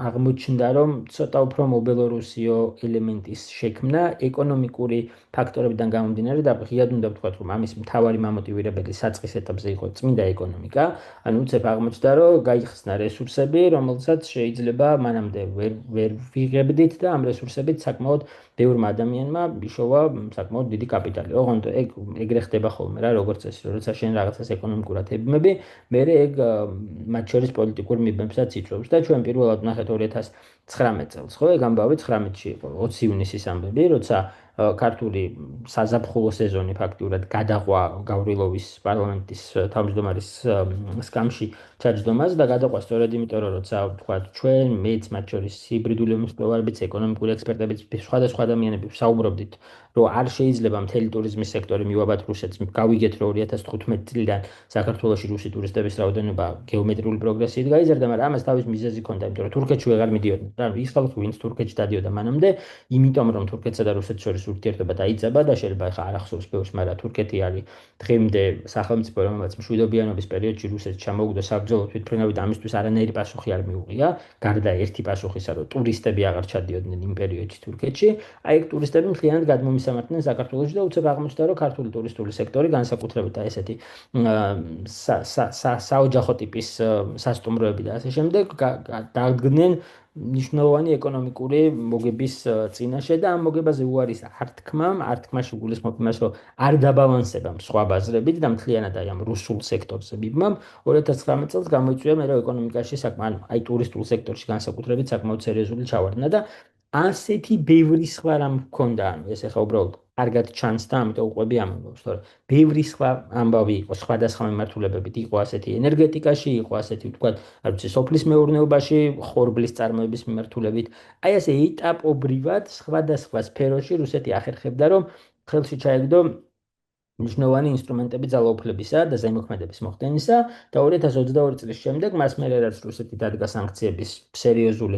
აღმოჩნდა, რომ ცოტა უფრო მობელორუსიო ელემენტის შექმნა ეკონომიკური ფაქტორებიდან გამომდინარე და ღიად უნდა ვთქვათ, რომ ამის მთავარი მამოტივირებელი საწყის ეტაპზე იყო წმინდა ეკონომიკა, ანუ უცებ აღმოჩნდა, რომ გაიხსნა რესურსები, რომელსაც შეიძლება მანამდე ვერ ვიღებდით და ამ რესურსებით საკმაოდ ბევრმა ადამიანმა იშოვა საკმაოდ დიდი კაპიტალი. ოღონდ ეგრე ხდება ხოლმე რა, როგორც წესი, როცა შენ რაღაცას ეკონომიკურად ებმები, მერე ეგ მათ შორის პოლიტიკურ მიბებსაც იწვევს და ჩვენ პირველად ნახეთ 2019 წელს, ხო, ეგ ამბავი 19-ში იყო 20 ივნისის ამბები, როცა ქართული საზაფხულო სეზონი ფაქტიურად გადაყვა გავრილოვის პარლამენტის თავმჯდომარის სკამში ჩაჯდომას და გადაყვა სწორედ იმიტომ, რომ როცა თქვა ჩვენ, მეც მათ შორის ჰიბრიდული მსვლელობებიც, ეკონომიკური ექსპერტებიც, სხვადასხვა ადამიანები საუბრობდით, რომ არ შეიძლება მთელი ტურიზმის სექტორი მივაბად რუსეთს. გავიგეთ, რომ 2015 წლიდან საქართველოში რუსი ტურისტების რაოდენობა გეომეტრიული პროგრესიით გაიზარდა, მაგრამ ამას თავის მიზეზი ჰქონდა, იმიტომ რომ თურქეთში ვეღარ მიდიოდნენ. ანუ ის ხალხი, ვინც თურქეთში დადიოდა მანამდე, იმიტომ რომ თურქეთსა და რუსეთს შორის ურთიერთობა დაიძაბა და შეიძლება ხა არ ახსოვს ბევრს, მაგრამ თურქეთი არის დღემდე სახელმწიფო, რომელმაც მშვიდობიანობის პერიოდში რუსეთს ჩამოუგდო საბრძოლო თვითმფრინავით, ამისთვის არანაირი პასუხი არ მიუღია, გარდა ერთი პასუხისა, რომ ტურისტები აღარ ჩადიოდნენ იმ პერიოდში თურქეთში. აი ეგ ტურისტები მთლიანად გადმომისამართნენ საქართველოში და უცებ აღმოჩნდა, რომ ქართული ტურისტული სექტორი განსაკუთრებით აი ესეთი საოჯახო ტიპის სასტუმროები და ასე შემდეგ დადგნენ მნიშვნელოვანი ეკონომიკური მოგების წინაშე და ამ მოგებაზე უარის არ თქმაში გულისხმობ იმას, რომ არ დაბალანსებამ სხვა ბაზრებით და მთლიანად აი ამ რუსულ სექტორზე მიბმამ 2019 წელს გამოიწვია მე რომ ეკონომიკაში აი ტურისტულ სექტორში განსაკუთრებით საკმაოდ სერიოზული ჩავარდნა და ასეთი ბევრი სხვა რამ მქონდა, ანუ ეს ახლა უბრალოდ კარგად ჩანს და ამიტომ უყვები ამბობს, რომ ბევრი სხვა ამბავი იყო სხვადასხვა მიმართულებებით, იყო ასეთი ენერგეტიკაში, იყო ასეთი ვთქვათ, არ ვიცი, სოფლის მეურნეობაში, ხორბლის წარმოების მიმართულებით. აი ასე ეტაპობრივად სხვადასხვა სფეროში რუსეთი ახერხებდა, რომ ხელში ჩაეგდო მნიშვნელოვანი ინსტრუმენტები ძალაუფლებისა და ზემოქმედების მოხდენისა და 2022 წლის შემდეგ მას მერე რაც რუსეთი დადგა სანქციების სერიოზული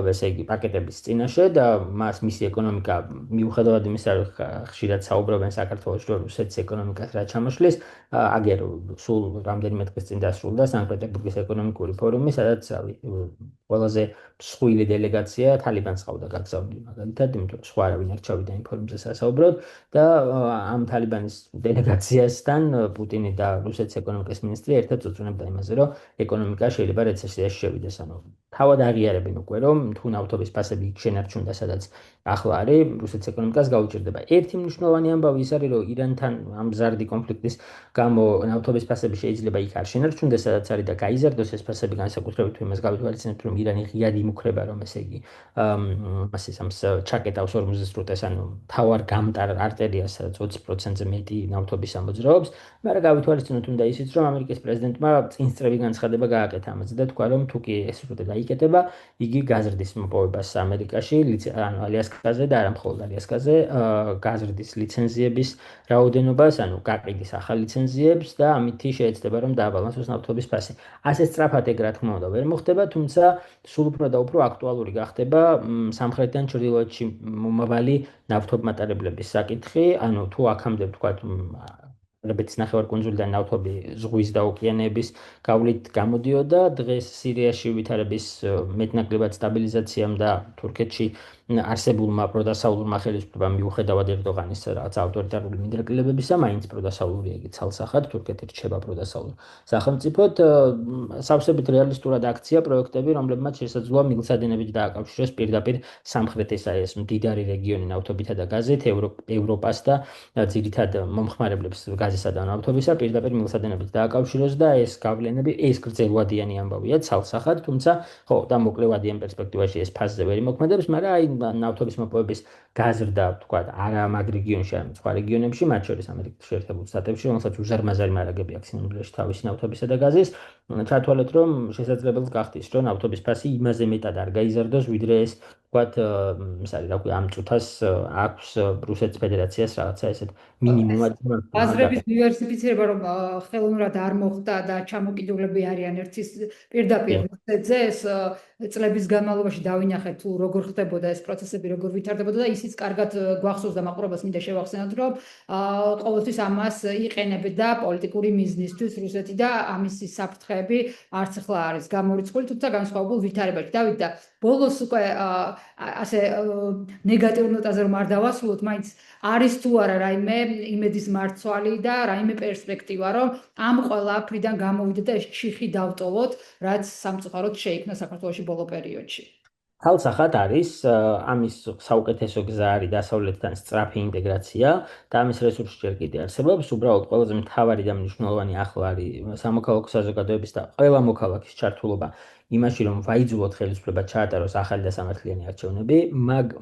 ესე იგი პაკეტების წინაშე და მისი ეკონომიკა მიუხედავად იმისა, რომ ხშირად საუბრობენ საქართველოს რომ რუსეთის ეკონომიკას რა ჩამოშლის, აგერ სულ რამდენიმე დღის წინ დასრულდა სანქტ-პეტერბურგის ეკონომიკური ფორუმი, სადაც ყველაზე მსხვილი დელეგაცია თალიბანს ყავდა გაგზავნილი მაგალითად, იმიტომ რომ სხვა არავინ არ ჩავიდა იმ ფორუმზე სასაუბროდ და ამ თალიბანის დელეგაციასთან პუტინი და რუსეთის ეკონომიკის მინისტრი ერთად წუწუნებდა იმაზე, რომ ეკონომიკა შეიძლება რეცესიაში შევიდეს, ანუ თავად აღიარებენ უკვე, რომ თუ ნავთობის ფასები იქ შენარჩუნდა, სადაც ახლა არის, რუსეთის ეკონომიკას გაუჭირდება. ერთი მნიშვნელოვანი ამბავი ის არის, რომ ირანთან ამ მზარდი კონფლიქტის გამო ნავთობის ფასები შეიძლება იქ არ შენარჩუნდეს, სადაც არის და გაიზარდოს ეს ფასები განსაკუთრებით თუ იმას გავითვალისწინებთ, რომ ირანი ღიად იმუქრება, რომ ესე იგი ამას ჩაკეტავს 48-ს, ანუ თავარ გამტარ არტერიას, სადაც 20%-ზე მეტი ნავთობის ამოძრავებს, მაგრამ გავითვალისწინოთ უნდა ისიც, რომ ამერიკის პრეზიდენტმა წინსწრები განცხადება გააკეთა ამაზე და თქვა, რომ თუ კი ეს უკვე დაიკეტება, იგი გაზრდის მოპოვებას ამერიკაში, ანუ ალიასკაზე და არა მხოლოდ ალიასკაზე, გაზრდის ლიცენზიების რაოდენობას, ანუ გაყიდის ახალ ლიცენზიებს და ამითი შეეცდება, რომ დააბალანსოს ნავთობის ფასი. ასე სწრაფად ეგ რა თქმა უნდა ვერ მოხდება, თუმცა სულ უფრო და უფრო აქტუალური გახდება სამხრეთიდან ჩრდილოეთში მომავალი ნავთობმატარებლების საკითხი, ანუ თუ აქამდე ვთქვათ რაბეც ნახევარკუნძულიდან ნავთობი ზღვის და ოკეანეების გავლით გამოდიოდა, დღეს სირიაში ვითარების მეტნაკლებად სტაბილიზაციამ და თურქეთში არსებულმა პროდასავლურმა ხელისუფლებამ მიუხედავად ერდოღანის რაღაც ავტორიტარული მინდვრაკლებებისა, მაინც პროდასავლური იგი ცალსახად თურქეთი რჩება პროდასავლურ სახელმწიფოდ, სავსებით რეალისტურად აქცია პროექტები, რომლებმაც შესაძლოა მილსადენებით დააკავშიროს პირდაპირ სამხრეთის აი ეს მდიდარი რეგიონი ნავთობითა და გაზით, ევროპას და ძირითად მომხმარებლებს გაზისა და ნავთობისა პირდაპირ მილსადენებით დააკავშიროს და ეს გავლენები, ეს გრძელვადიანი ამბავია ცალსახად, თუმცა ხო და მოკლევადიან პერსპექტივაში ეს ფაზზე ვერ იმოქმედებს, მაგრამ აი ნავთობის მოპოვების გაზრდა, ვთქვათ, არა მაგ რეგიონში, არამედ სხვა რეგიონებში, მათ შორის ამერიკის შეერთებულ შტატებში, რომელსაც უზარმაზარი მარაგები აქვს სინამდვილეში თავისი ნავთობისა და გაზის, ჩათვალეთ, რომ შესაძლებელს გახდის, რომ ნავთობის ფასი იმაზე მეტად არ გაიზარდოს, ვიდრე ეს, ვთქვათ, ის არის, რა ქვია, ამ წუთას აქვს რუსეთის ფედერაციას რაღაცა ესეთ მინიმუმად ბაზრების დივერსიფიცირება რომ ხელოვნურად არ მოხდა და ჩამოკიდებლები არიან ერთის პირდაპირ რუსეთზე, ეს წლების განმავლობაში დავინახეთ თუ როგორ ხდებოდა ეს პროცესები, როგორ ვითარდებოდა და ისიც კარგად გვახსოვს და მაყურებელს მინდა შევახსენოთ, რომ ყოველთვის ამას იყენებდა პოლიტიკური მიზნისთვის რუსეთი და ამისი საფრთხეები არც ახლა არის გამორიცხული, თუმცა განსხვავებულ ვითარებაში. დავით და ბოლოს უკვე ასე ნეგატიურ ნოტაზე რომ არ დავასრულოთ, მაინც არის თუ არა რაიმე იმედის მარცვალი და რაიმე პერსპექტივა, რომ ამ ყველაფრიდან გამოვიდეთ და ეს ჩიხი დავტოვოთ, რაც სამწუხაროდ შეიქმნა საქართველოში ბოლო პერიოდში. თალსახად არის ამის საუკეთესო გზა არის დასავლეთთან სწრაფი ინტეგრაცია და ამის რესურსი ჯერ კიდე არსებობს. უბრალოდ ყველაზე მთავარი და მნიშვნელოვანი ახლა არის სამოქალაქო საზოგადოების და ყველა მოქალაქის ჩართულობა იმაში, რომ ვაიძულოთ ხელისუფლება ჩაატაროს ახალი და სამართლიანი არჩევნები.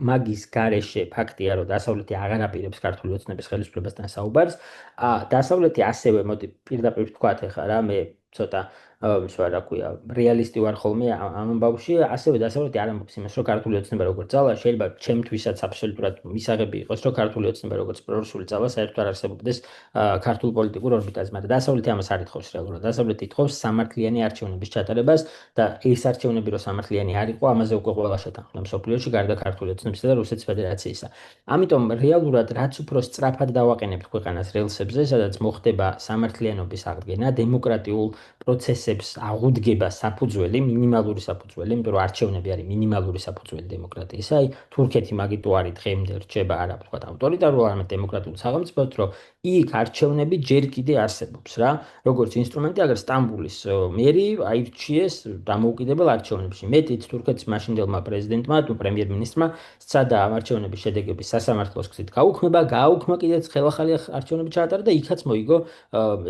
მაგის გარეშე ფაქტია, რომ დასავლეთი აღარ აპირებს ქართული ოცნების ხელისუფლებასთან საუბარს. დასავლეთი ასევე, მოდი პირდაპირ ვთქვათ ახლა რა, მე ცოტა რა ქვია, რეალისტი ვარ ხოლმე ამ ამბავში, ასევე დასავლეთი არ ამბობს იმას, რომ ქართული ოცნება როგორც ძალა, შეიძლება ჩემთვისაც აბსოლუტურად მისაღები იყოს, რომ ქართული ოცნება როგორც პრორუსული ძალა საერთოდ არ არსებობდეს ქართულ პოლიტიკურ ორბიტაზე, მაგრამ დასავლეთი ამას არ ითხოვს რეალურად. დასავლეთი ითხოვს სამართლიანი არჩევნების ჩატარებას და ეს არჩევნები რო სამართლიანი არ იყო, ამაზე უკვე ყველა შეთანხმდა მსოფლიოში, გარდა ქართული ოცნებისა და რუსეთის ფედერაციისა. ამიტომ რეალურად რაც უფრო სწრაფად დავაყენებთ ქვეყანას რელსებზე, სადაც მოხდება სამართლიანობის აღდგენა, დემოკრატიულ პროცესებს აღუდგება საფუძველი, მინიმალური საფუძველი, იმიტომ რომ არჩევნები არის მინიმალური საფუძველი დემოკრატიისა. აი, თურქეთი მაგიტო არის დღემდე რჩება არა ვთქვათ ავტორიტარულ, არამედ დემოკრატიულ სახელმწიფოდ, რომ იქ არჩევნები ჯერ კიდე არსებობს რა, როგორც ინსტრუმენტი, აგერ სტამბულის მერი აირჩიეს დამოუკიდებელ არჩევნებში. მეტიც თურქეთის მაშინდელმა პრეზიდენტმა, თუ პრემიერ-მინისტრმა სცადა ამ არჩევნების შედეგების სასამართლოს გზით გააუქმა კიდეც ხელახალი არჩევნები ჩაატარა და იქაც მოიგო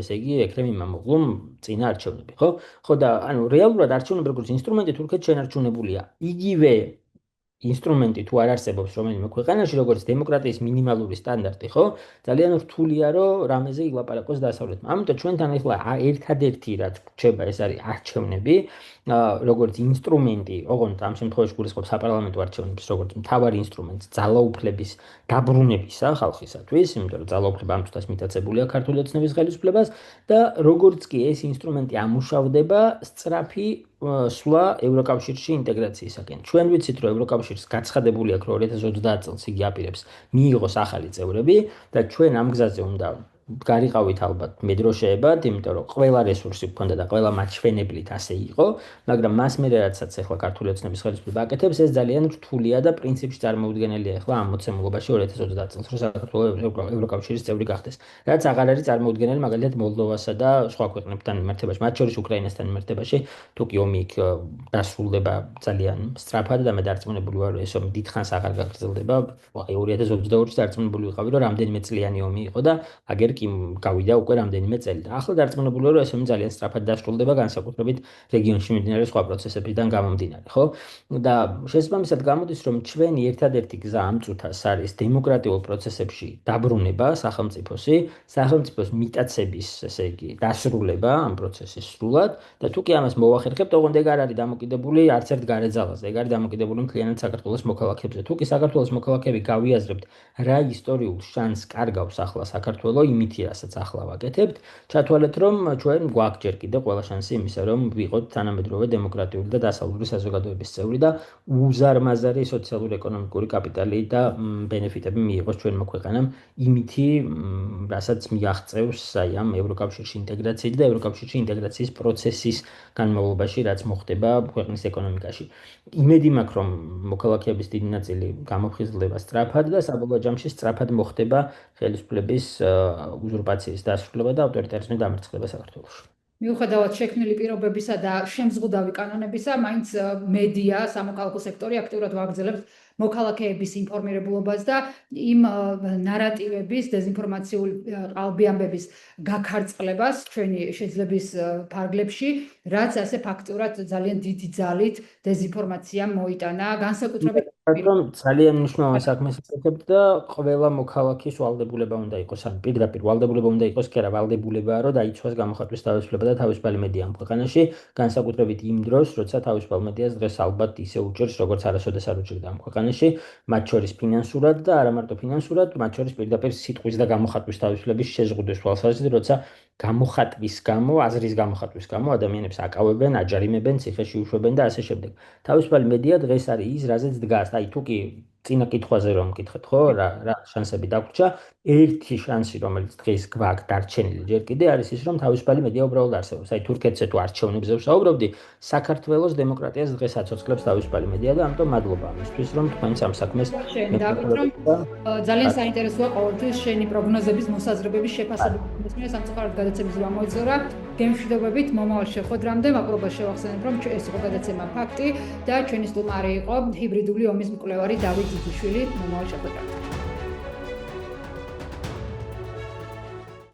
ესე იგი ექრემ იმამოღლუმ წინა არჩევნები, ხო? ხო და ანუ რეალურად არჩევნები როგორც ინსტრუმენტი თურქეთში შენარჩუნებულია. იგივე ინსტრუმენტი თუ არ არსებობს რომელიმე ქვეყანაში, როგორც დემოკრატიის მინიმალური სტანდარტი, ხო? ძალიან რთულია რომ რამეზე ილაპარაკოს დასავლეთმა. ამიტომ ჩვენთან ახლა ერთადერთი რაც რჩება ეს არის არჩევნები, როგორც ინსტრუმენტი, ოღონდ ამ შემთხვევაში გულისხმობს საპარლამენტო არჩევნებს, როგორც მთავარი ინსტრუმენტი ძალაუფლების დაბრუნებისა ხალხისათვის, იმიტომ რომ ძალაუფლება ამ თვთას მიტაცებულია ქართული ოცნების ხელისუფლებას და როგორც კი ეს ინსტრუმენტი ამუშავდება, სწრაფი სვლა ევროკავშირში ინტეგრაციისაკენ. ჩვენ ვიცით, რომ ევროკავშირს გაცხადებული აქვს, რომ 2030 წელს იგი აპირებს მიიღოს ახალი წევრები და ჩვენ ამ გზაზე უნდა გარიყავით ალბათ მე დროშეებად, იმიტომ რომ ყველა რესურსი გქონდა და ყველა მაჩვენებლით ასე იყო, მაგრამ მას მე რაცაც ახლა ქართული ოცნების ხელისუფლება აკეთებს, ეს ძალიან რთულია და პრინციპში წარმოუდგენელია ახლა ამ მოცემულობაში 2030 წელს, რომ საქართველოს ევროკავშირის წევრი გახდეს. რაც აღარ არის წარმოუდგენელი მაგალითად მოლდოვასა და სხვა ქვეყნებთან მიმართებაში, მათ შორის უკრაინასთან მიმართებაში, თუ კი ომი იქ დასრულდება ძალიან სწრაფად და მე დარწმუნებული ვარ, რომ ეს ომი დიდხანს აღარ გაგრძელდება. აი 2022 წელს დარწმუნებული ვიყავი, რომ რამდენიმე წლიანი ომი იყო და აგერ კი გავიდა უკვე რამდენიმე წელი და ახლა დარწმუნებული ვარ, რომ ეს ომი ძალიან სწრაფად დასრულდება, განსაკუთრებით რეგიონში მიმდინარე სხვა პროცესებიდან გამომდინარე, ხო? და შესაბამისად გამოდის, რომ ჩვენი ერთადერთი გზა ამ წუთას არის დემოკრატიულ პროცესებში დაბრუნება სახელმწიფოს მიტაცების, ესე იგი, დასრულება ამ პროცესის სრულად და თუ კი ამას მოვახერხებთ, ოღონდ ეგ არ არის დამოკიდებული არც ერთ გარე ძალაზე, ეგ არის დამოკიდებული მთლიანად საქართველოს მოქალაქეებზე. თუ კი საქართველოს მოქალაქეები გავიაზრებთ, რა ისტორიულ შანსს კარგავს ახლა საქართველო, იმითი რასაც ახლა ვაკეთებთ, ჩათვალეთ, რომ ჩვენ გვაქვს ჯერ კიდე ყველა შანსი იმისა, რომ ვიყოთ თანამედროვე დემოკრატიული და დასავლური საზოგადოების წევრი და უზარმაზარი სოციალურ-ეკონომიკური კაპიტალი და ბენეფიტები მიიღოს ჩვენმა ქვეყანამ იმითი, რასაც მიაღწევს აი ამ ევროკავშირში ინტეგრაციით და ევროკავშირში ინტეგრაციის პროცესის განმავლობაში, რაც მოხდება ქვეყნის ეკონომიკაში. იმედი მაქვს, რომ მოქალაქეების დიდი ნაწილი გამოფხიზლდება სწრაფად და საბოლოო ჯამში სწრაფად მოხდება ხელისუფლების უზურპაციის დასრულება და ავტორიტარიზმის დამარცხება საქართველოში. მიუხედავად შექმნილი პირობებისა და შემზღუდავი კანონებისა, მაინც მედია, სამოქალაქო სექტორი აქტიურად ვაგრძელებს მოქალაქეების ინფორმირებულობას და იმ ნარატივების, დეზინფორმაციული ყალბი ამბების გაქარწყლებას ჩვენი შეძლების ფარგლებში, რაც ასე ფაქტურად ძალიან დიდი ძალით დეზინფორმაციამ მოიტანა, განსაკუთრებით რომ ძალიან მნიშვნელოვანი საქმეს აკეთებთ და ყველა მოქალაქის ვალდებულება უნდა იყოს, ან პირდაპირ ვალდებულება უნდა იყოს, კი არა, ვალდებულებაა, რომ დაიცვას გამოხატვის თავისუფლება და თავისუფალი მედია ამ ქვეყანაში, განსაკუთრებით იმ დროს, როცა თავისუფალ მედიას დღეს ალბათ ისე უჭერს, როგორც არასოდეს არ უჭერდა ამ ქვეყანაში, მათ შორის ფინანსურად და არა მარტო ფინანსურად, მათ შორის პირდაპირ სიტყვის და გამოხატვის თავისუფლების შეზღუდვის თვალსაზრისით, როცა გამოხატვის გამო, აზრის გამოხატვის გამო ადამიანებს აკავებენ, აჯარიმებენ, ციხეში უშვებენ და ასე შემდეგ. თავისუფალი მედია დღეს არის ის, რაზეც დგას. აი თუ კი წინა კითხვაზე რომ მკითხეთ, ხო, რა შანსები დაგვრჩა, ერთი შანსი, რომელიც დღეს გვაქვს დარჩენილი ჯერ კიდე არის ის, რომ თავისუფალი მედია უბრალოდ არსებობს. აი თურქეთზე თუ არჩევნებზე ვსაუბრობდი, საქართველოს დემოკრატიას დღეს აცოცხლებს თავისუფალი მედია და ამიტომ მადლობა ამისთვის, რომ თქვენს ამ საქმეს ძალიან საინტერესოა ყოველთვის შენი პროგნოზების, მოსაზრებების შეფასება. მე სამწუხაროდ გადაცემის გამოიწვია. გემშვიდობებით მომავალ შეხვედრამდე მაყურებელს შევახსენებ, რომ ეს იყო გადაცემა ფაქტი და ჩვენი სტუმარი იყო ჰიბრიდული ომის მკვლევარი დავით ძიძიშვილი. მომავალ შეხვედრამდე.